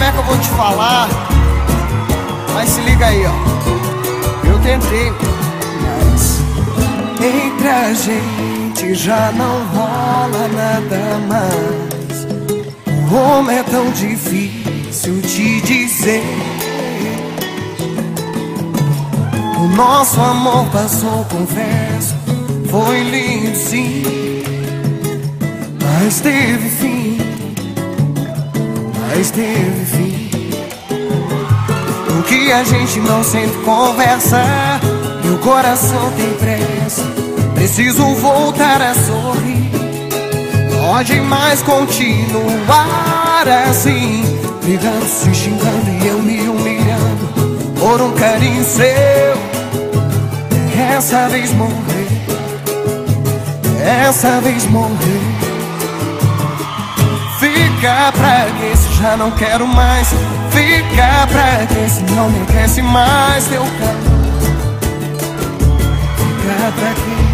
como é que eu vou te falar, mas se liga aí, ó. Eu tentei, mas entre a gente já não rola nada mais. Como é tão difícil te dizer. O nosso amor passou, confesso, foi lindo sim, mas teve fim, mas teve fim. O que a gente não sempre conversa, meu coração tem pressa, preciso voltar a sorrir. Pode mais continuar assim, brigando, se xingando e eu me humilhando por um carinho seu. Essa vez morrer, essa vez morrer. Fica pra que se já não quero mais, fica pra que se não me aquece mais teu calor. Fica pra que